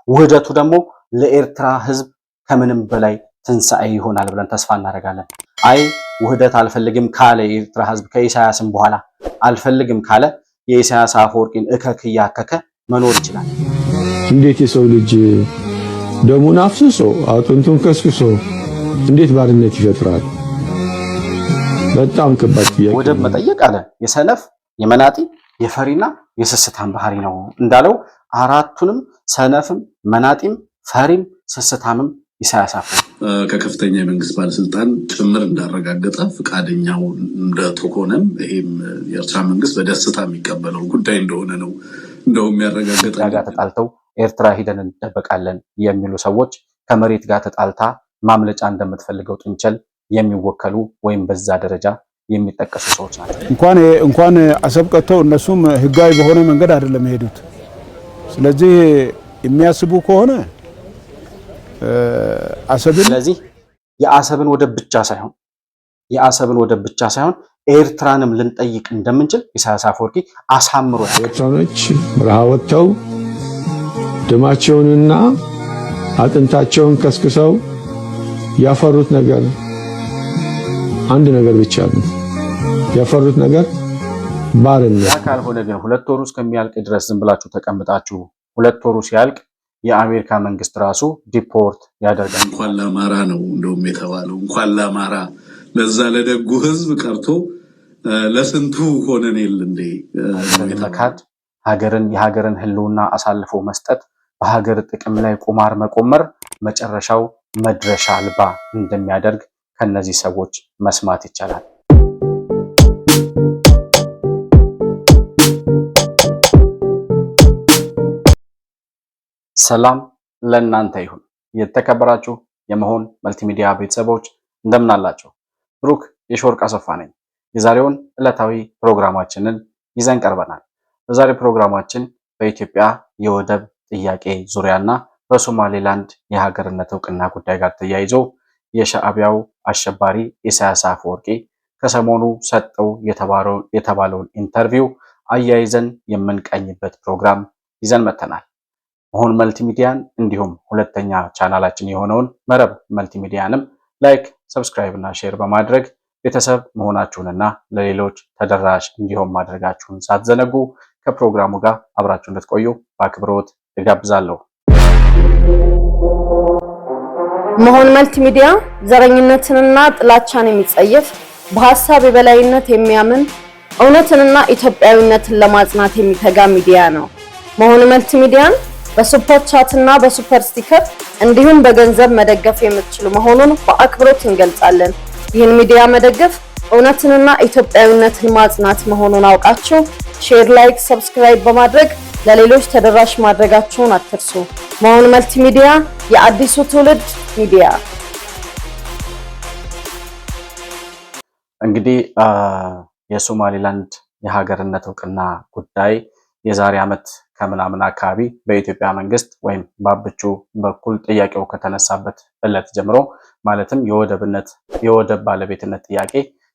ውህደቱ ደግሞ ለኤርትራ ህዝብ ከምንም በላይ ትንሳኤ ይሆናል ብለን ተስፋ እናደርጋለን። አይ ውህደት አልፈልግም ካለ የኤርትራ ህዝብ ከኢሳያስም በኋላ አልፈልግም ካለ የኢሳያስ አፈወርቂን እከክ እያከከ መኖር ይችላል። እንዴት የሰው ልጅ ደሙን አፍስሶ አጥንቱን ከስክሶ እንዴት ባርነት ይፈጥራል? በጣም ከባድ ጥያቄ። ወደብ መጠየቅ አለ የሰነፍ የመናጢ የፈሪና የስስታም ባህሪ ነው እንዳለው አራቱንም ሰነፍም መናጢም ፈሪም ስስታምም ኢሳያስ ከከፍተኛ የመንግስት ባለስልጣን ጭምር እንዳረጋገጠ ፍቃደኛው እንደተኮነም ይሄም የኤርትራ መንግስት በደስታ የሚቀበለው ጉዳይ እንደሆነ ነው እንደውም ያረጋገጠ። ጋር ተጣልተው ኤርትራ ሂደን እንደበቃለን የሚሉ ሰዎች ከመሬት ጋር ተጣልታ ማምለጫ እንደምትፈልገው ጥንቸል የሚወከሉ ወይም በዛ ደረጃ የሚጠቀሱ ሰዎች ናቸው። እንኳን አሰብ ቀጥተው እነሱም ህጋዊ በሆነ መንገድ አይደለም የሄዱት። ስለዚህ የሚያስቡ ከሆነ አሰብን ስለዚህ የአሰብን ወደብ ብቻ ሳይሆን ኤርትራንም ልንጠይቅ እንደምንችል ኢሳያስ አፈወርቂ አሳምሮ ኤርትራኖች በረሃ ወጥተው ደማቸውንና አጥንታቸውን ከስክሰው ያፈሩት ነገር አንድ ነገር ብቻ ነው። ያፈሩት ነገር ባርነት። ካልሆነ ግን 2 ወሩ እስከሚያልቅ ድረስ ዝም ብላችሁ ተቀምጣችሁ 2 ወሩ ሲያልቅ የአሜሪካ መንግስት ራሱ ዲፖርት ያደርጋል። እንኳን ለአማራ ነው እንደውም የተባለው እንኳን ለአማራ ለዛ ለደጉ ህዝብ ቀርቶ ለስንቱ ሆነን የለ እንዴ መካድ የሀገርን ህልውና አሳልፎ መስጠት በሀገር ጥቅም ላይ ቁማር መቆመር መጨረሻው መድረሻ አልባ እንደሚያደርግ ከነዚህ ሰዎች መስማት ይቻላል። ሰላም ለእናንተ ይሁን። የተከበራችሁ የመሆን መልቲሚዲያ ቤተሰቦች እንደምን አላችሁ? ብሩክ የሾርቅ አሰፋ ነኝ። የዛሬውን ዕለታዊ ፕሮግራማችንን ይዘን ቀርበናል። በዛሬ ፕሮግራማችን በኢትዮጵያ የወደብ ጥያቄ ዙሪያና በሶማሌላንድ የሀገርነት እውቅና ጉዳይ ጋር ተያይዞ የሻዕቢያው አሸባሪ ኢሳያስ አፈወርቂ ከሰሞኑ ሰጠው የተባለውን ኢንተርቪው አያይዘን የምንቀኝበት ፕሮግራም ይዘን መተናል። መሆን መልቲሚዲያን እንዲሁም ሁለተኛ ቻናላችን የሆነውን መረብ መልቲሚዲያንም ላይክ፣ ሰብስክራይብ እና ሼር በማድረግ ቤተሰብ መሆናችሁንና ለሌሎች ተደራሽ እንዲሆን ማድረጋችሁን ሳትዘነጉ ከፕሮግራሙ ጋር አብራችሁ እንድትቆዩ በአክብሮት እጋብዛለሁ። መሆን መልቲሚዲያ ዘረኝነትንና ጥላቻን የሚጸየፍ በሐሳብ የበላይነት የሚያምን እውነትንና ኢትዮጵያዊነትን ለማጽናት የሚተጋ ሚዲያ ነው። መሆን መልቲሚዲያን በሱፐር ቻት እና በሱፐር ስቲከር እንዲሁም በገንዘብ መደገፍ የምትችሉ መሆኑን በአክብሮት እንገልጻለን። ይህን ሚዲያ መደገፍ እውነትንና ኢትዮጵያዊነትን ማጽናት መሆኑን አውቃችሁ ሼር፣ ላይክ፣ ሰብስክራይብ በማድረግ ለሌሎች ተደራሽ ማድረጋችሁን አትርሱ። መሆን መልቲሚዲያ የአዲሱ ትውልድ ሚዲያ። እንግዲህ የሶማሌላንድ የሀገርነት እውቅና ጉዳይ የዛሬ ዓመት ከምናምን አካባቢ በኢትዮጵያ መንግስት ወይም በአብቹ በኩል ጥያቄው ከተነሳበት ዕለት ጀምሮ ማለትም የወደብ ባለቤትነት ጥያቄ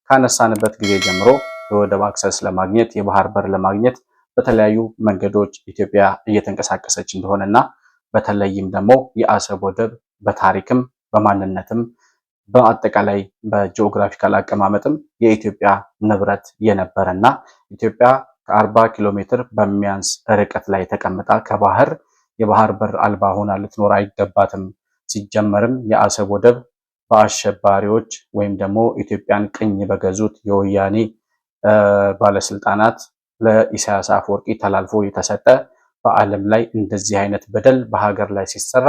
ካነሳንበት ጊዜ ጀምሮ የወደብ አክሰስ ለማግኘት የባህር በር ለማግኘት በተለያዩ መንገዶች ኢትዮጵያ እየተንቀሳቀሰች እንደሆነና በተለይም ደግሞ የአሰብ ወደብ በታሪክም በማንነትም በአጠቃላይ በጂኦግራፊካል አቀማመጥም የኢትዮጵያ ንብረት የነበረና ኢትዮጵያ ከ40 ኪሎ ሜትር በሚያንስ ርቀት ላይ ተቀምጣ ከባህር የባህር በር አልባ ሆና ልትኖር አይገባትም። ሲጀመርም የአሰብ ወደብ በአሸባሪዎች ወይም ደግሞ ኢትዮጵያን ቅኝ በገዙት የወያኔ ባለስልጣናት ለኢሳያስ አፈወርቂ ተላልፎ የተሰጠ በዓለም ላይ እንደዚህ አይነት በደል በሀገር ላይ ሲሰራ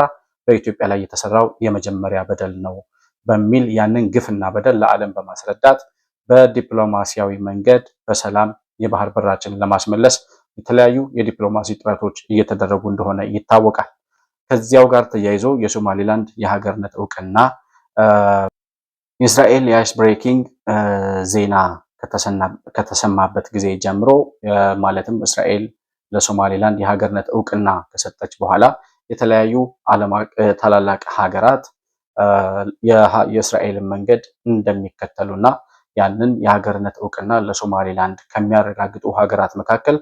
በኢትዮጵያ ላይ የተሰራው የመጀመሪያ በደል ነው በሚል ያንን ግፍና በደል ለዓለም በማስረዳት በዲፕሎማሲያዊ መንገድ በሰላም የባህር በራችንን ለማስመለስ የተለያዩ የዲፕሎማሲ ጥረቶች እየተደረጉ እንደሆነ ይታወቃል። ከዚያው ጋር ተያይዞ የሶማሌላንድ የሀገርነት እውቅና የእስራኤል የአይስ ብሬኪንግ ዜና ከተሰማበት ጊዜ ጀምሮ ማለትም እስራኤል ለሶማሌላንድ የሀገርነት እውቅና ከሰጠች በኋላ የተለያዩ ታላላቅ ሀገራት የእስራኤልን መንገድ እንደሚከተሉና ያንን የሀገርነት እውቅና ለሶማሌላንድ ከሚያረጋግጡ ሀገራት መካከል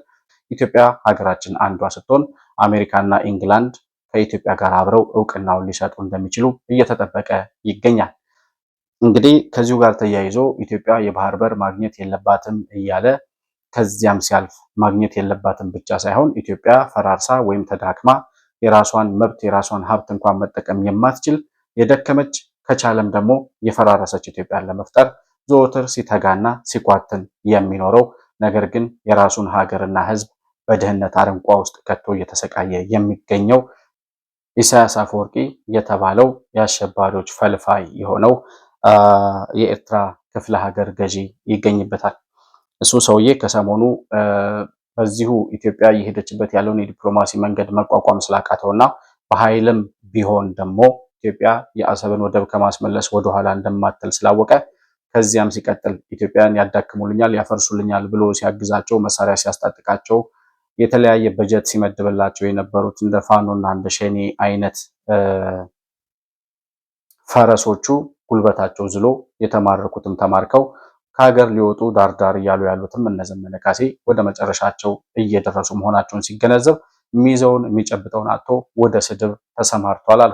ኢትዮጵያ ሀገራችን አንዷ ስትሆን አሜሪካና ኢንግላንድ ከኢትዮጵያ ጋር አብረው እውቅናውን ሊሰጡ እንደሚችሉ እየተጠበቀ ይገኛል። እንግዲህ ከዚሁ ጋር ተያይዞ ኢትዮጵያ የባህር በር ማግኘት የለባትም እያለ ከዚያም ሲያልፍ ማግኘት የለባትም ብቻ ሳይሆን ኢትዮጵያ ፈራርሳ ወይም ተዳክማ የራሷን መብት የራሷን ሀብት እንኳን መጠቀም የማትችል የደከመች ከቻለም ደግሞ የፈራረሰች ኢትዮጵያን ለመፍጠር ዘወትር ሲተጋና ሲኳትን የሚኖረው ነገር ግን የራሱን ሀገርና ሕዝብ በድህነት አረንቋ ውስጥ ከቶ እየተሰቃየ የሚገኘው ኢሳያስ አፈወርቂ የተባለው የአሸባሪዎች ፈልፋይ የሆነው የኤርትራ ክፍለ ሀገር ገዢ ይገኝበታል። እሱ ሰውዬ ከሰሞኑ በዚሁ ኢትዮጵያ እየሄደችበት ያለውን የዲፕሎማሲ መንገድ መቋቋም ስላቃተውና በኃይልም ቢሆን ደግሞ ኢትዮጵያ የአሰብን ወደብ ከማስመለስ ወደኋላ እንደማትል ስላወቀ ከዚያም ሲቀጥል ኢትዮጵያን ያዳክሙልኛል፣ ያፈርሱልኛል ብሎ ሲያግዛቸው መሳሪያ ሲያስታጥቃቸው የተለያየ በጀት ሲመድብላቸው የነበሩት እንደ ፋኖና እንደ ሸኔ አይነት ፈረሶቹ ጉልበታቸው ዝሎ የተማረኩትም ተማርከው ከሀገር ሊወጡ ዳርዳር እያሉ ያሉትም እነ ዘመነ ካሴ ወደ መጨረሻቸው እየደረሱ መሆናቸውን ሲገነዘብ የሚይዘውን የሚጨብጠውን አጥቶ ወደ ስድብ ተሰማርቷል አሉ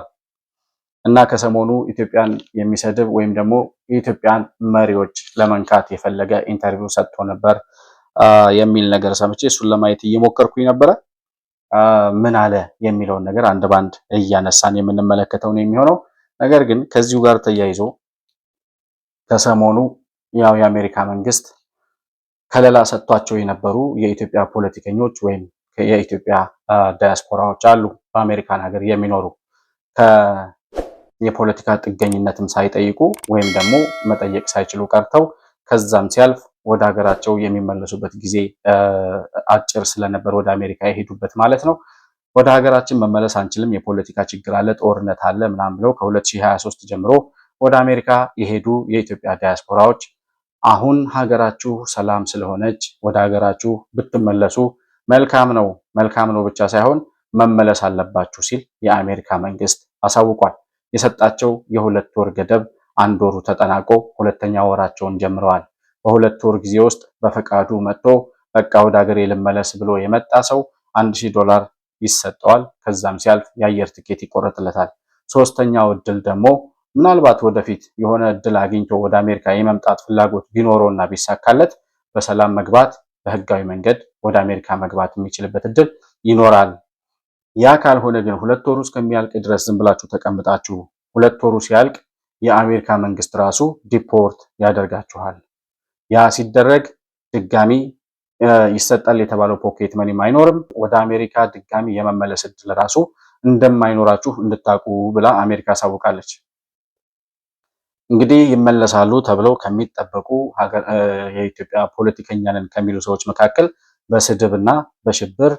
እና ከሰሞኑ ኢትዮጵያን የሚሰድብ ወይም ደግሞ የኢትዮጵያን መሪዎች ለመንካት የፈለገ ኢንተርቪው ሰጥቶ ነበር የሚል ነገር ሰምቼ እሱን ለማየት እየሞከርኩኝ ነበረ። ምን አለ የሚለውን ነገር አንድ ባንድ እያነሳን የምንመለከተው ነው የሚሆነው። ነገር ግን ከዚሁ ጋር ተያይዞ ከሰሞኑ ያው የአሜሪካ መንግስት ከለላ ሰጥቷቸው የነበሩ የኢትዮጵያ ፖለቲከኞች ወይም የኢትዮጵያ ዳያስፖራዎች አሉ በአሜሪካን ሀገር የሚኖሩ የፖለቲካ ጥገኝነትም ሳይጠይቁ ወይም ደግሞ መጠየቅ ሳይችሉ ቀርተው ከዛም ሲያልፍ ወደ ሀገራቸው የሚመለሱበት ጊዜ አጭር ስለነበር ወደ አሜሪካ የሄዱበት ማለት ነው። ወደ ሀገራችን መመለስ አንችልም፣ የፖለቲካ ችግር አለ፣ ጦርነት አለ ምናምን ብለው ከ2023 ጀምሮ ወደ አሜሪካ የሄዱ የኢትዮጵያ ዳያስፖራዎች አሁን ሀገራችሁ ሰላም ስለሆነች ወደ ሀገራችሁ ብትመለሱ መልካም ነው ብቻ ሳይሆን መመለስ አለባችሁ ሲል የአሜሪካ መንግስት አሳውቋል። የሰጣቸው የ2 ወር ገደብ 1 ወሩ ተጠናቆ 2ኛ ወራቸውን ጀምረዋል። በ2 ወር ጊዜ ውስጥ በፈቃዱ መጥቶ በቃ ወደ ሀገሬ ልመለስ ብሎ የመጣ ሰው $1000 ይሰጠዋል። ከዛም ሲያልፍ የአየር ትኬት ይቆረጥለታል። 3ኛው እድል ደግሞ ምናልባት ወደፊት የሆነ እድል አግኝቶ ወደ አሜሪካ የመምጣት ፍላጎት ቢኖረውና ቢሳካለት በሰላም መግባት በህጋዊ መንገድ ወደ አሜሪካ መግባት የሚችልበት እድል ይኖራል። ያ ካልሆነ ግን 2 ወሩ እስከሚያልቅ ድረስ ዝም ብላችሁ ተቀምጣችሁ 2 ወሩ ሲያልቅ የአሜሪካ መንግስት ራሱ ዲፖርት ያደርጋችኋል። ያ ሲደረግ ድጋሚ ይሰጣል የተባለው ፖኬት መኒም አይኖርም። ወደ አሜሪካ ድጋሚ የመመለስ እድል ራሱ እንደማይኖራችሁ እንድታቁ ብላ አሜሪካ አሳውቃለች። እንግዲህ ይመለሳሉ ተብለው ከሚጠበቁ የኢትዮጵያ ፖለቲከኛ ነን ከሚሉ ሰዎች መካከል በስድብና በሽብር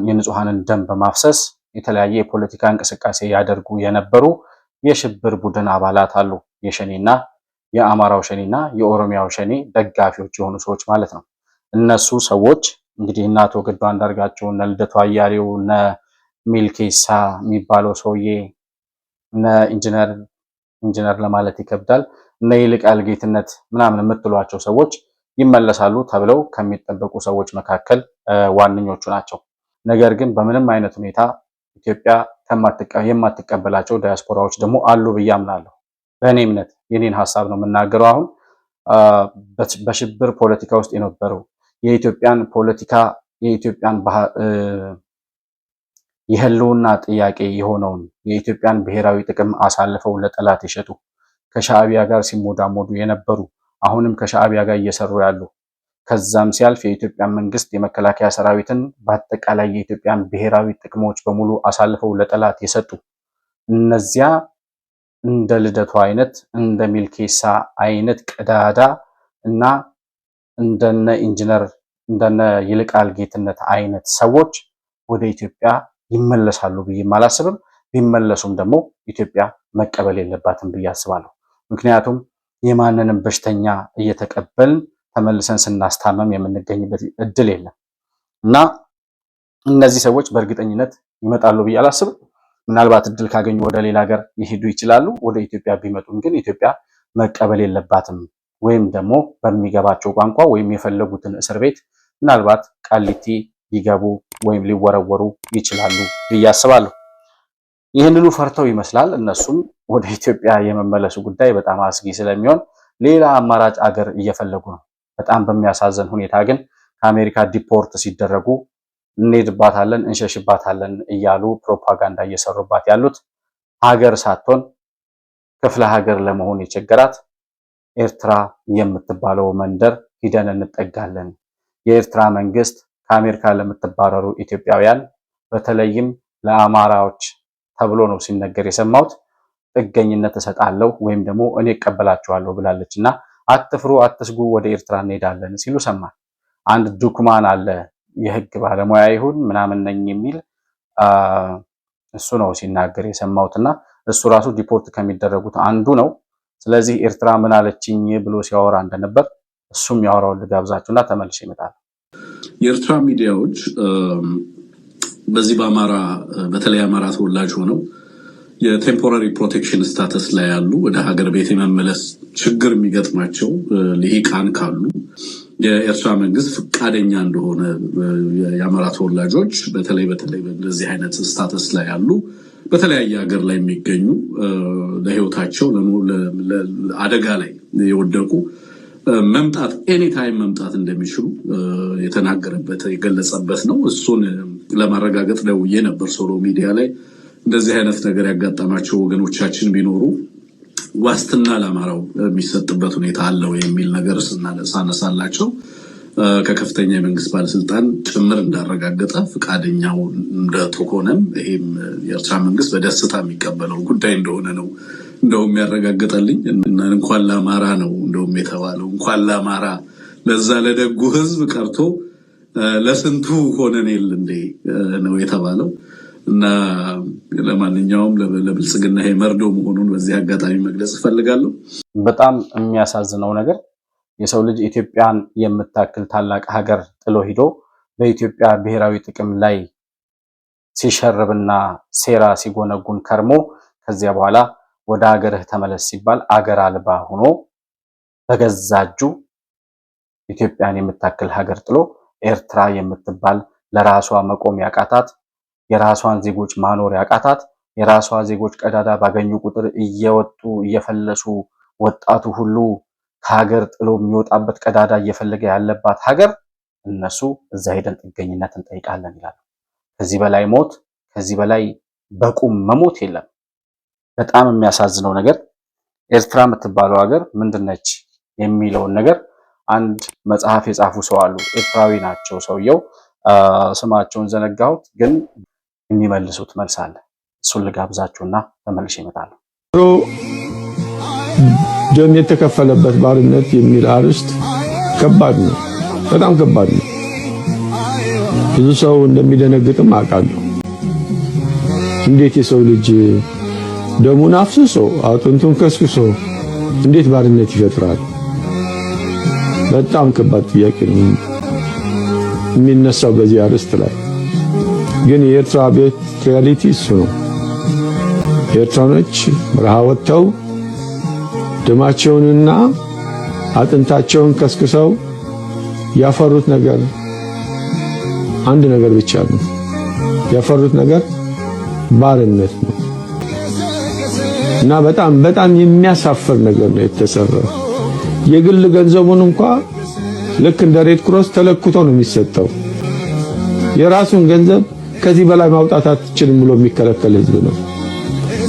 የንጹሃንን ደም በማፍሰስ የተለያየ የፖለቲካ እንቅስቃሴ ያደርጉ የነበሩ የሽብር ቡድን አባላት አሉ። የሸኔና የአማራው ሸኔና የኦሮሚያው ሸኔ ደጋፊዎች የሆኑ ሰዎች ማለት ነው። እነሱ ሰዎች እንግዲህ እነ አቶ ገዱ አንዳርጋቸው፣ እነ ልደቱ አያሌው፣ እነ ሚልኬሳ የሚባለው ሰውዬ፣ እነ ኢንጂነር ለማለት ይከብዳል፣ እነ ይልቃል ጌትነት ምናምን የምትሏቸው ሰዎች ይመለሳሉ ተብለው ከሚጠበቁ ሰዎች መካከል ዋነኞቹ ናቸው። ነገር ግን በምንም አይነት ሁኔታ ኢትዮጵያ የማትቀበላቸው ዳያስፖራዎች ደግሞ አሉ ብዬ አምናለሁ። በእኔ እምነት የኔን ሀሳብ ነው የምናገረው። አሁን በሽብር ፖለቲካ ውስጥ የነበረው የኢትዮጵያን ፖለቲካ የኢትዮጵያን የህልውና ጥያቄ የሆነውን የኢትዮጵያን ብሔራዊ ጥቅም አሳልፈው ለጠላት የሸጡ ከሻዕቢያ ጋር ሲሞዳሞዱ የነበሩ አሁንም ከሻዕቢያ ጋር እየሰሩ ያሉ ከዛም ሲያልፍ የኢትዮጵያ መንግስት የመከላከያ ሰራዊትን በአጠቃላይ የኢትዮጵያን ብሔራዊ ጥቅሞች በሙሉ አሳልፈው ለጠላት የሰጡ እነዚያ እንደ ልደቱ አይነት እንደ ሚልኬሳ አይነት ቀዳዳ እና እንደነ ይልቃል ጌትነት አይነት ሰዎች ወደ ኢትዮጵያ ይመለሳሉ ብዬ አላስብም። ቢመለሱም ደግሞ ኢትዮጵያ መቀበል የለባትም ብዬ አስባለሁ። ምክንያቱም የማንንም በሽተኛ እየተቀበልን ተመልሰን ስናስታመም የምንገኝበት እድል የለም እና እነዚህ ሰዎች በእርግጠኝነት ይመጣሉ ብዬ አላስብም። ምናልባት እድል ካገኙ ወደ ሌላ ሀገር ይሄዱ ይችላሉ። ወደ ኢትዮጵያ ቢመጡም ግን ኢትዮጵያ መቀበል የለባትም ወይም ደግሞ በሚገባቸው ቋንቋ ወይም የፈለጉትን እስር ቤት ምናልባት ቃሊቲ ሊገቡ ወይም ሊወረወሩ ይችላሉ ብዬ አስባለሁ። ይህንኑ ፈርተው ይመስላል እነሱም ወደ ኢትዮጵያ የመመለሱ ጉዳይ በጣም አስጊ ስለሚሆን ሌላ አማራጭ አገር እየፈለጉ ነው። በጣም በሚያሳዝን ሁኔታ ግን ከአሜሪካ ዲፖርት ሲደረጉ እንሄድባታለን እንሸሽባታለን እያሉ ፕሮፓጋንዳ እየሰሩባት ያሉት ሀገር ሳትሆን ክፍለ ሀገር ለመሆን የቸገራት ኤርትራ የምትባለው መንደር ሂደን እንጠጋለን። የኤርትራ መንግስት ከአሜሪካ ለምትባረሩ ኢትዮጵያውያን በተለይም ለአማራዎች ተብሎ ነው ሲነገር የሰማሁት ጥገኝነት እሰጣለሁ ወይም ደግሞ እኔ እቀበላቸዋለሁ ብላለችና አትፍሩ አትስጉ ወደ ኤርትራ እንሄዳለን ሲሉ ሰማን። አንድ ዱክማን አለ የህግ ባለሙያ ይሁን ምናምን ነኝ የሚል እሱ ነው ሲናገር የሰማሁትና እሱ ራሱ ዲፖርት ከሚደረጉት አንዱ ነው። ስለዚህ ኤርትራ ምን አለችኝ ብሎ ሲያወራ እንደነበር እሱም ያወራውን ልጋብዛችሁና ተመልሼ እመጣለሁ። የኤርትራ ሚዲያዎች በዚህ በአማራ በተለይ አማራ ተወላጅ ሆነው የቴምፖራሪ ፕሮቴክሽን ስታተስ ላይ ያሉ ወደ ሀገር ቤት የመመለስ ችግር የሚገጥማቸው ልሂቃን ካሉ የኤርትራ መንግስት ፈቃደኛ እንደሆነ የአማራ ተወላጆች በተለይ በዚህ አይነት ስታተስ ላይ ያሉ በተለያየ ሀገር ላይ የሚገኙ ለህይወታቸው አደጋ ላይ የወደቁ መምጣት ኤኒታይም መምጣት እንደሚችሉ የተናገረበት የገለጸበት ነው። እሱን ለማረጋገጥ ደውዬ ነበር ሶሎ ሚዲያ ላይ እንደዚህ አይነት ነገር ያጋጠማቸው ወገኖቻችን ቢኖሩ ዋስትና ለአማራው የሚሰጥበት ሁኔታ አለው የሚል ነገር ሳነሳላቸው ከከፍተኛ የመንግስት ባለስልጣን ጭምር እንዳረጋገጠ ፈቃደኛው እንደተሆነም ይሄም የኤርትራ መንግስት በደስታ የሚቀበለው ጉዳይ እንደሆነ ነው እንደውም ያረጋገጠልኝ። እንኳን ለአማራ ነው እንደውም የተባለው እንኳን ለአማራ ለዛ ለደጉ ህዝብ ቀርቶ ለስንቱ ሆነን የለ እንዴ ነው የተባለው። እና ለማንኛውም ለብልጽግና ይሄ መርዶ መሆኑን በዚህ አጋጣሚ መግለጽ እፈልጋለሁ። በጣም የሚያሳዝነው ነገር የሰው ልጅ ኢትዮጵያን የምታክል ታላቅ ሀገር ጥሎ ሂዶ በኢትዮጵያ ብሔራዊ ጥቅም ላይ ሲሸርብና ሴራ ሲጎነጉን ከርሞ ከዚያ በኋላ ወደ ሀገርህ ተመለስ ሲባል አገር አልባ ሆኖ በገዛ እጁ ኢትዮጵያን የምታክል ሀገር ጥሎ ኤርትራ የምትባል ለራሷ መቆም ያቃታት የራሷን ዜጎች ማኖር ያቃታት የራሷ ዜጎች ቀዳዳ ባገኙ ቁጥር እየወጡ እየፈለሱ ወጣቱ ሁሉ ከሀገር ጥሎ የሚወጣበት ቀዳዳ እየፈለገ ያለባት ሀገር እነሱ እዛ ሄደን ጥገኝነት እንጠይቃለን ይላሉ። ከዚህ በላይ ሞት ከዚህ በላይ በቁም መሞት የለም። በጣም የሚያሳዝነው ነገር ኤርትራ የምትባለው ሀገር ምንድነች የሚለውን ነገር አንድ መጽሐፍ የጻፉ ሰው አሉ። ኤርትራዊ ናቸው ሰውየው፣ ስማቸውን ዘነጋሁት፣ ግን የሚመልሱት መልስ አለ። እሱን ልጋብዛችሁና ተመልሼ እመጣለሁ። ደም የተከፈለበት ባርነት የሚል አርዕስት ከባድ ነው፣ በጣም ከባድ ነው። ብዙ ሰው እንደሚደነግጥም አውቃለሁ። እንዴት የሰው ልጅ ደሙን አፍስሶ አጥንቱን ከስክሶ እንዴት ባርነት ይፈጥራል? በጣም ከባድ ጥያቄ ነው የሚነሳው በዚህ አርዕስት ላይ። ግን የኤርትራ ቤት ሪያሊቲ እሱ ነው። ኤርትራኖች በረሃ ወጥተው ደማቸውንና አጥንታቸውን ከስክሰው ያፈሩት ነገር አንድ ነገር ብቻ ነው። ያፈሩት ነገር ባርነት ነው እና በጣም የሚያሳፍር ነገር ነው የተሰራው። የግል ገንዘቡን እንኳን ልክ እንደ ሬድ ክሮስ ተለክቶ ነው የሚሰጠው። የራሱን ገንዘብ ከዚህ በላይ ማውጣት አትችልም ብሎ የሚከለከል ህዝብ ነው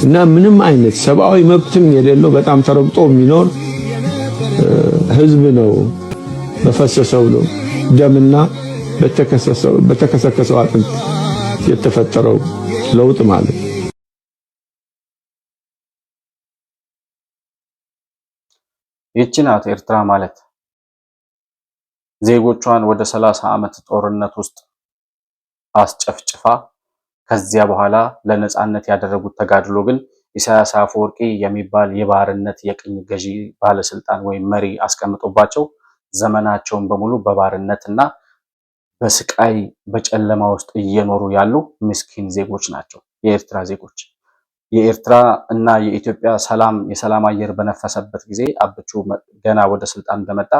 እና ምንም አይነት ሰብአዊ መብትም የሌለው በጣም ተረግጦ የሚኖር ህዝብ ነው። በፈሰሰው ነው ደምና በተከሰከሰው አጥንት የተፈጠረው ለውጥ ማለት። ይህች ናት ኤርትራ ማለት። ዜጎቿን ወደ 30 ዓመት ጦርነት ውስጥ አስጨፍጭፋ ከዚያ በኋላ ለነጻነት ያደረጉት ተጋድሎ ግን ኢሳያስ አፈወርቂ የሚባል የባርነት የቅኝ ገዢ ባለስልጣን ወይም መሪ አስቀምጦባቸው ዘመናቸውን በሙሉ በባርነትና በስቃይ በጨለማ ውስጥ እየኖሩ ያሉ ምስኪን ዜጎች ናቸው የኤርትራ ዜጎች። የኤርትራ እና የኢትዮጵያ የሰላም አየር በነፈሰበት ጊዜ አብቹ ገና ወደ ስልጣን እንደመጣ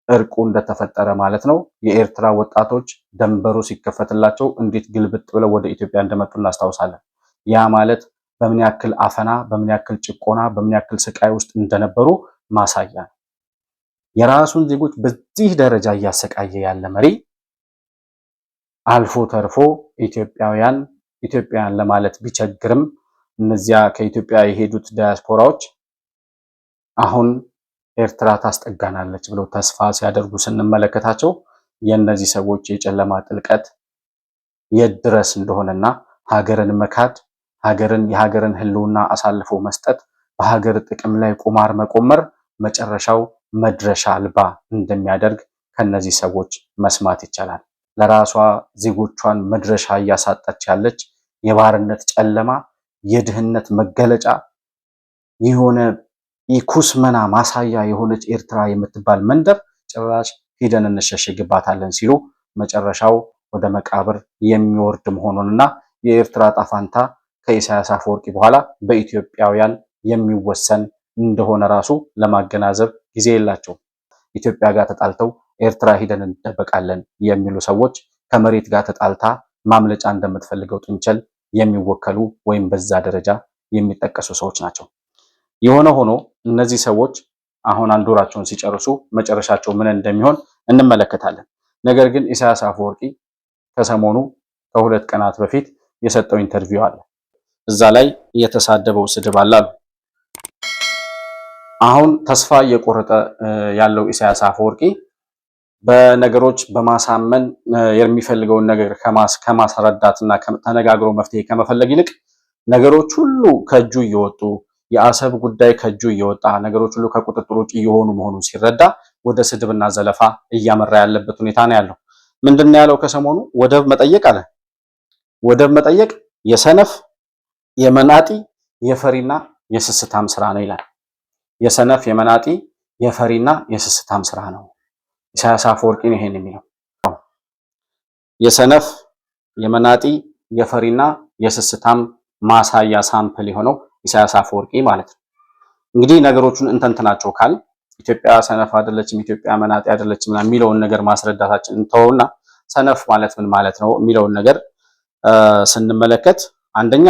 እርቁ እንደተፈጠረ ማለት ነው። የኤርትራ ወጣቶች ደንበሩ ሲከፈትላቸው እንዴት ግልብጥ ብለው ወደ ኢትዮጵያ እንደመጡ እናስታውሳለን። ያ ማለት በምን ያክል አፈና፣ በምን ያክል ጭቆና፣ በምን ያክል ስቃይ ውስጥ እንደነበሩ ማሳያ ነው። የራሱን ዜጎች በዚህ ደረጃ እያሰቃየ ያለ መሪ አልፎ ተርፎ ኢትዮጵያውያን ለማለት ቢቸግርም እነዚያ ከኢትዮጵያ የሄዱት ዲያስፖራዎች አሁን ኤርትራ ታስጠጋናለች ብለው ተስፋ ሲያደርጉ ስንመለከታቸው የእነዚህ ሰዎች የጨለማ ጥልቀት የት ድረስ እንደሆነና ሀገርን መካድ፣ የሀገርን ሕልውና አሳልፎ መስጠት፣ በሀገር ጥቅም ላይ ቁማር መቆመር መጨረሻው መድረሻ አልባ እንደሚያደርግ ከነዚህ ሰዎች መስማት ይቻላል። ለራሷ ዜጎቿን መድረሻ እያሳጣች ያለች የባርነት ጨለማ፣ የድህነት መገለጫ የሆነ የኩስመና ማሳያ የሆነች ኤርትራ የምትባል መንደር ጭራሽ ሂደን እንሸሽግባታለን ሲሉ መጨረሻው ወደ መቃብር የሚወርድ መሆኑንና የኤርትራ ጣፋንታ ከኢሳያስ አፈወርቂ በኋላ በኢትዮጵያውያን የሚወሰን እንደሆነ ራሱ ለማገናዘብ ጊዜ የላቸውም። ኢትዮጵያ ጋር ተጣልተው ኤርትራ ሂደን እንደበቃለን የሚሉ ሰዎች ከመሬት ጋር ተጣልታ ማምለጫ እንደምትፈልገው ጥንቸል የሚወከሉ ወይም በዛ ደረጃ የሚጠቀሱ ሰዎች ናቸው። የሆነ ሆኖ እነዚህ ሰዎች አሁን አንድ ወራቸውን ሲጨርሱ መጨረሻቸው ምን እንደሚሆን እንመለከታለን። ነገር ግን ኢሳያስ አፈወርቂ ከሰሞኑ ከሁለት ቀናት በፊት የሰጠው ኢንተርቪው አለ። እዛ ላይ የተሳደበው ስድብ አለ። አሁን ተስፋ እየቆረጠ ያለው ኢሳያስ አፈወርቂ በነገሮች በማሳመን የሚፈልገውን ነገር ከማስረዳትና ተነጋግሮ መፍትሄ ከመፈለግ ይልቅ ነገሮች ሁሉ ከእጁ እየወጡ የአሰብ ጉዳይ ከእጁ እየወጣ ነገሮች ሁሉ ከቁጥጥር ውጭ እየሆኑ መሆኑን ሲረዳ ወደ ስድብና ዘለፋ እያመራ ያለበት ሁኔታ ነው ያለው። ምንድነው ያለው? ከሰሞኑ ወደብ መጠየቅ አለ። ወደብ መጠየቅ የሰነፍ የመናጢ የፈሪና የስስታም ስራ ነው ይላል። የሰነፍ የመናጢ የፈሪና የስስታም ስራ ነው። ኢሳያስ አፈወርቂ ነው ይሄን የሚለው። የሰነፍ የመናጢ የፈሪና የስስታም ማሳያ ሳምፕል የሆነው ኢሳያስ አፈወርቂ ማለት ነው። እንግዲህ ነገሮቹን እንተንትናቸው ካል ኢትዮጵያ ሰነፍ አይደለችም፣ ኢትዮጵያ መናጢ አይደለችም የሚለውን ነገር ማስረዳታችን እንተውና ሰነፍ ማለት ምን ማለት ነው የሚለውን ነገር ስንመለከት አንደኛ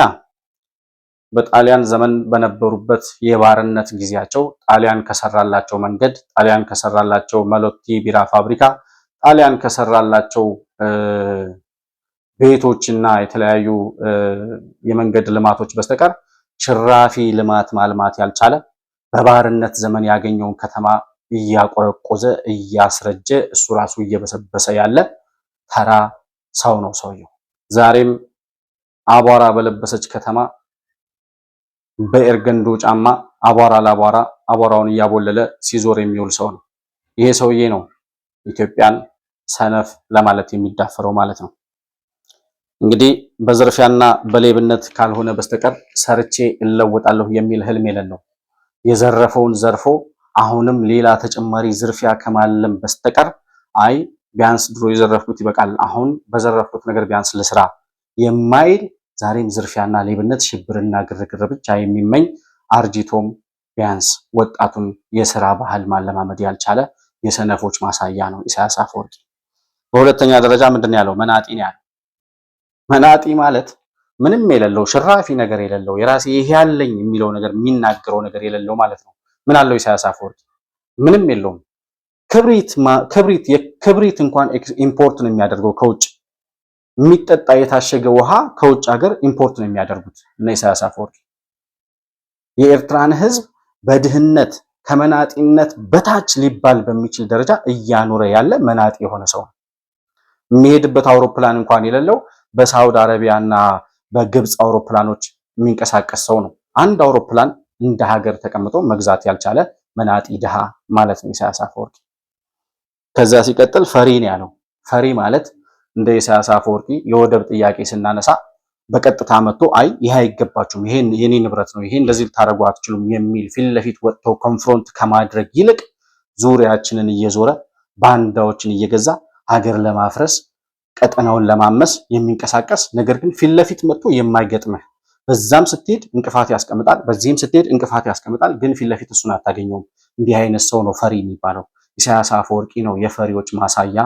በጣሊያን ዘመን በነበሩበት የባርነት ጊዜያቸው ጣሊያን ከሰራላቸው መንገድ፣ ጣሊያን ከሰራላቸው መሎቲ ቢራ ፋብሪካ፣ ጣሊያን ከሰራላቸው ቤቶችና የተለያዩ የመንገድ ልማቶች በስተቀር ሽራፊ ልማት ማልማት ያልቻለ በባርነት ዘመን ያገኘውን ከተማ እያቆረቆዘ እያስረጀ እሱ ራሱ እየበሰበሰ ያለ ተራ ሰው ነው ሰውየው። ዛሬም አቧራ በለበሰች ከተማ በኤርገንዶ ጫማ አቧራ ለአቧራ አቧራውን እያቦለለ ሲዞር የሚውል ሰው ነው። ይሄ ሰውዬ ነው ኢትዮጵያን ሰነፍ ለማለት የሚዳፈረው ማለት ነው። እንግዲህ በዝርፊያና በሌብነት ካልሆነ በስተቀር ሰርቼ እለወጣለሁ የሚል ህልም የሌለው የዘረፈውን ዘርፎ አሁንም ሌላ ተጨማሪ ዝርፊያ ከማለም በስተቀር አይ ቢያንስ ድሮ የዘረፍኩት ይበቃል፣ አሁን በዘረፍኩት ነገር ቢያንስ ልስራ የማይል ዛሬም ዝርፊያና ሌብነት፣ ሽብርና ግርግር ብቻ የሚመኝ አርጂቶም ቢያንስ ወጣቱን የስራ ባህል ማለማመድ ያልቻለ የሰነፎች ማሳያ ነው ኢሳያስ አፈወርቂ። በሁለተኛ ደረጃ ምንድነው ያለው? መናጢ ነው ያለው። መናጢ ማለት ምንም የሌለው ሽራፊ ነገር የሌለው የራሴ ይሄ ያለኝ የሚለው ነገር የሚናገረው ነገር የሌለው ማለት ነው። ምን አለው ኢሳያስ አፈወርቂ? ምንም የለውም። ክብሪት እንኳን ኢምፖርት ነው የሚያደርገው ከውጭ። የሚጠጣ የታሸገ ውሃ ከውጭ ሀገር ኢምፖርት ነው የሚያደርጉት እነ ኢሳያስ አፈወርቂ። የኤርትራን ህዝብ በድህነት ከመናጢነት በታች ሊባል በሚችል ደረጃ እያኖረ ያለ መናጢ የሆነ ሰው ነው። የሚሄድበት አውሮፕላን እንኳን የሌለው በሳውዲ አረቢያና በግብፅ አውሮፕላኖች የሚንቀሳቀስ ሰው ነው። አንድ አውሮፕላን እንደ ሀገር ተቀምጦ መግዛት ያልቻለ መናጢ ድሃ ማለት ነው ኢሳያስ አፈወርቂ። ከዛ ሲቀጥል ፈሪ ነው ያለው። ፈሪ ማለት እንደ ኢሳያስ አፈወርቂ የወደብ ጥያቄ ስናነሳ በቀጥታ መጥቶ አይ ይሄ አይገባችሁም፣ ይሄ የኔ ንብረት ነው፣ ይሄ እንደዚህ ልታደርጉ አትችሉም የሚል ፊት ለፊት ወጥቶ ኮንፍሮንት ከማድረግ ይልቅ ዙሪያችንን እየዞረ ባንዳዎችን እየገዛ ሀገር ለማፍረስ ቀጠናውን ለማመስ የሚንቀሳቀስ ነገር ግን ፊት ለፊት መጥቶ የማይገጥምህ በዛም ስትሄድ እንቅፋት ያስቀምጣል፣ በዚህም ስትሄድ እንቅፋት ያስቀምጣል፣ ግን ፊት ለፊት እሱን አታገኘውም። እንዲህ አይነት ሰው ነው ፈሪ የሚባለው። ኢሳያስ አፈወርቂ ነው የፈሪዎች ማሳያ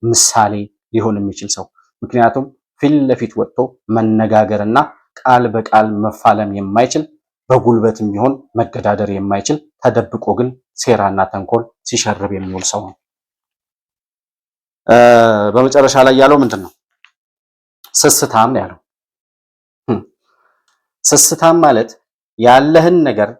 ምሳሌ ሊሆን የሚችል ሰው። ምክንያቱም ፊት ለፊት ወጥቶ መነጋገርና ቃል በቃል መፋለም የማይችል በጉልበትም ቢሆን መገዳደር የማይችል ተደብቆ ግን ሴራና ተንኮል ሲሸርብ የሚውል ሰው ነው። በመጨረሻ ላይ ያለው ምንድነው? ስስታም ያለው። ስስታም ማለት ያለህን ነገር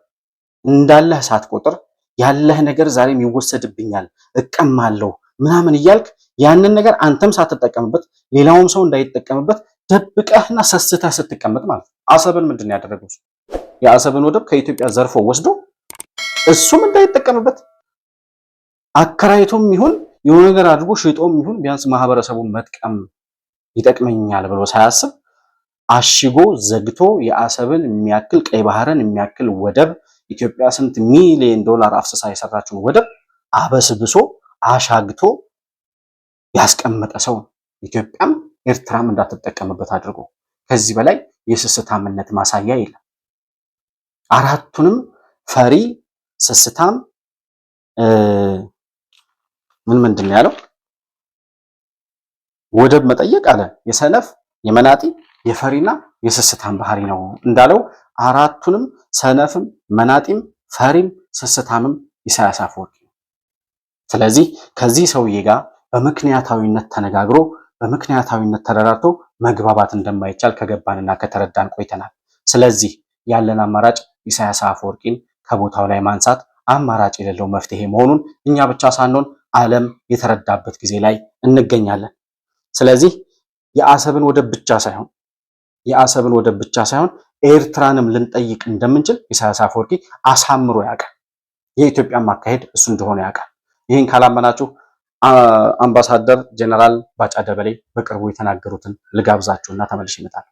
እንዳለህ ሳትቆጥር ያለህ ነገር ዛሬም ይወሰድብኛል እቀማለሁ ምናምን እያልክ ያንን ነገር አንተም ሳትጠቀምበት ሌላውም ሰው እንዳይጠቀምበት ደብቀህና ሰስተህ ስትቀመጥ ማለት ነው። አሰብን ምንድነው ያደረገው? የአሰብን ወደብ ከኢትዮጵያ ዘርፎ ወስዶ እሱም እንዳይጠቀምበት አከራይቶም ይሁን የሆነ ነገር አድርጎ ሽጦም ይሁን ቢያንስ ማህበረሰቡን መጥቀም ይጠቅመኛል ብሎ ሳያስብ አሽጎ ዘግቶ የአሰብን የሚያክል ቀይ ባህርን የሚያክል ወደብ ኢትዮጵያ ስንት ሚሊዮን ዶላር አፍስሳ የሰራችውን ወደብ አበስብሶ አሻግቶ ያስቀመጠ ሰው ኢትዮጵያም ኤርትራም እንዳትጠቀምበት አድርጎ። ከዚህ በላይ የስስታምነት ማሳያ የለም። አራቱንም ፈሪ፣ ስስታም ምንድነው ያለው? ወደብ መጠየቅ አለ የሰነፍ የመናጢ የፈሪና የስስታም ባህሪ ነው እንዳለው አራቱንም ሰነፍም መናጢም ፈሪም ስስታምም ኢሳያስ አፈወርቂ ነው። ስለዚህ ከዚህ ሰውዬ ጋር በምክንያታዊነት ተነጋግሮ በምክንያታዊነት ተደራርቶ መግባባት እንደማይቻል ከገባንና ከተረዳን ቆይተናል። ስለዚህ ያለን አማራጭ ኢሳያስ አፈወርቂን ከቦታው ላይ ማንሳት አማራጭ የሌለው መፍትሄ መሆኑን እኛ ብቻ ሳንሆን ዓለም የተረዳበት ጊዜ ላይ እንገኛለን። ስለዚህ የአሰብን ወደብ ብቻ ሳይሆን ኤርትራንም ልንጠይቅ እንደምንችል ኢሳያስ አፈወርቂ አሳምሮ ያውቃል። የኢትዮጵያ ማካሄድ እሱ እንደሆነ ያውቃል። ይህን ካላመናችሁ አምባሳደር ጀነራል ባጫ ደበሌ በቅርቡ የተናገሩትን ልጋብዛችሁና ተመልሼ እመጣለሁ።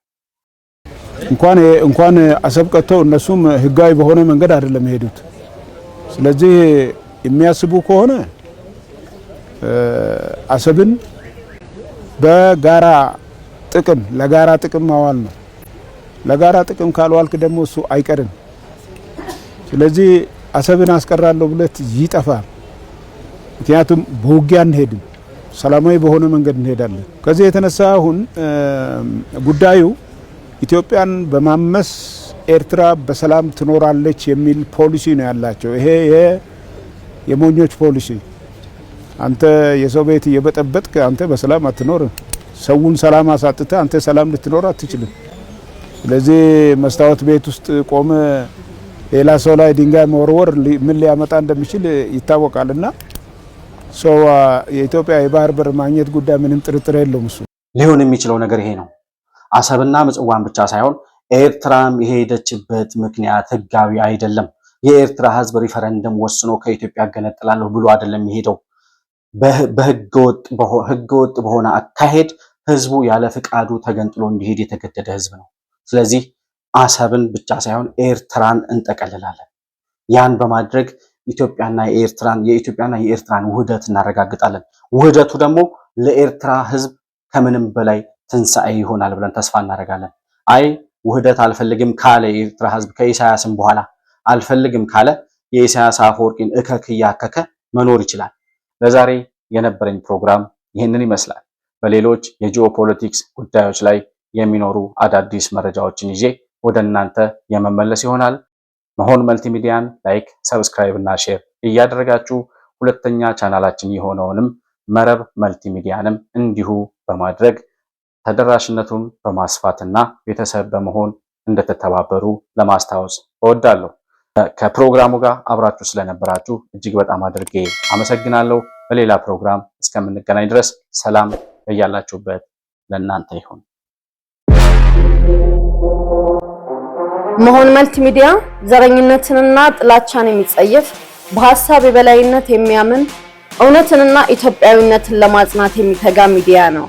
እንኳን አሰብ ቀጥተው እነሱም ህጋዊ በሆነ መንገድ አይደለም የሄዱት። ስለዚህ የሚያስቡ ከሆነ አሰብን በጋራ ጥቅም ለጋራ ጥቅም ማዋል ነው። ለጋራ ጥቅም ካልዋልክ ደግሞ እሱ አይቀርም። ስለዚህ አሰብን አስቀራለሁ ብለት ይጠፋል። ምክንያቱም በውጊያ እንሄድም ሰላማዊ በሆነ መንገድ እንሄዳለን። ከዚህ የተነሳ አሁን ጉዳዩ ኢትዮጵያን በማመስ ኤርትራ በሰላም ትኖራለች የሚል ፖሊሲ ነው ያላቸው። ይሄ የሞኞች ፖሊሲ። አንተ የሰው ቤት እየበጠበጥክ አንተ በሰላም አትኖርም። ሰውን ሰላም አሳጥተህ አንተ ሰላም ልትኖር አትችልም። ስለዚህ መስታወት ቤት ውስጥ ቆመ ሌላ ሰው ላይ ድንጋይ መወርወር ምን ሊያመጣ እንደሚችል ይታወቃልና ሰው የኢትዮጵያ የባህር በር ማግኘት ጉዳይ ምንም ጥርጥር የለውም። እሱ ሊሆን የሚችለው ነገር ይሄ ነው። አሰብና ምጽዋን ብቻ ሳይሆን ኤርትራም የሄደችበት ምክንያት ህጋዊ አይደለም። የኤርትራ ህዝብ ሪፈረንደም ወስኖ ከኢትዮጵያ ገነጥላለሁ ብሎ አይደለም የሄደው። በህገወጥ በሆነ አካሄድ ህዝቡ ያለ ፍቃዱ ተገንጥሎ እንዲሄድ የተገደደ ህዝብ ነው። ስለዚህ አሰብን ብቻ ሳይሆን ኤርትራን እንጠቀልላለን። ያን በማድረግ የኢትዮጵያና የኤርትራን ውህደት እናረጋግጣለን። ውህደቱ ደግሞ ለኤርትራ ህዝብ ከምንም በላይ ትንሣኤ ይሆናል ብለን ተስፋ እናደርጋለን። አይ ውህደት አልፈልግም ካለ የኤርትራ ህዝብ ከኢሳያስም በኋላ አልፈልግም ካለ የኢሳያስ አፈወርቂን እከክ እያከከ መኖር ይችላል። ለዛሬ የነበረኝ ፕሮግራም ይህንን ይመስላል። በሌሎች የጂኦፖለቲክስ ጉዳዮች ላይ የሚኖሩ አዳዲስ መረጃዎችን ይዤ ወደ እናንተ የመመለስ ይሆናል። መሆን መልቲሚዲያን ላይክ፣ ሰብስክራይብ እና ሼር እያደረጋችሁ ሁለተኛ ቻናላችን የሆነውንም መረብ መልቲሚዲያንም እንዲሁ በማድረግ ተደራሽነቱን በማስፋትና ቤተሰብ በመሆን እንድትተባበሩ ለማስታወስ እወዳለሁ። ከፕሮግራሙ ጋር አብራችሁ ስለነበራችሁ እጅግ በጣም አድርጌ አመሰግናለሁ። በሌላ ፕሮግራም እስከምንገናኝ ድረስ ሰላም በያላችሁበት ለእናንተ ይሁን። መሆን መልቲሚዲያ ዘረኝነትንና ጥላቻን የሚጸየፍ በሐሳብ የበላይነት የሚያምን እውነትንና ኢትዮጵያዊነትን ለማጽናት የሚተጋ ሚዲያ ነው።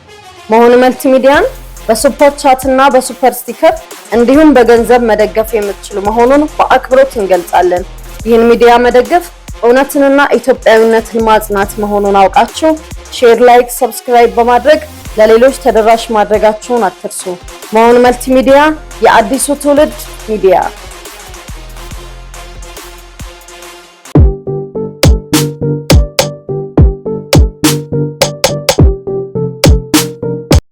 መሆን መልቲሚዲያን በሱፐር ቻት እና በሱፐር ስቲከር እንዲሁም በገንዘብ መደገፍ የምትችሉ መሆኑን በአክብሮት እንገልጻለን። ይህን ሚዲያ መደገፍ እውነትንና ኢትዮጵያዊነትን ማጽናት መሆኑን አውቃችሁ ሼር፣ ላይክ፣ ሰብስክራይብ በማድረግ ለሌሎች ተደራሽ ማድረጋችሁን አትርሱ። መሆን መልቲሚዲያ የአዲሱ ትውልድ ሚዲያ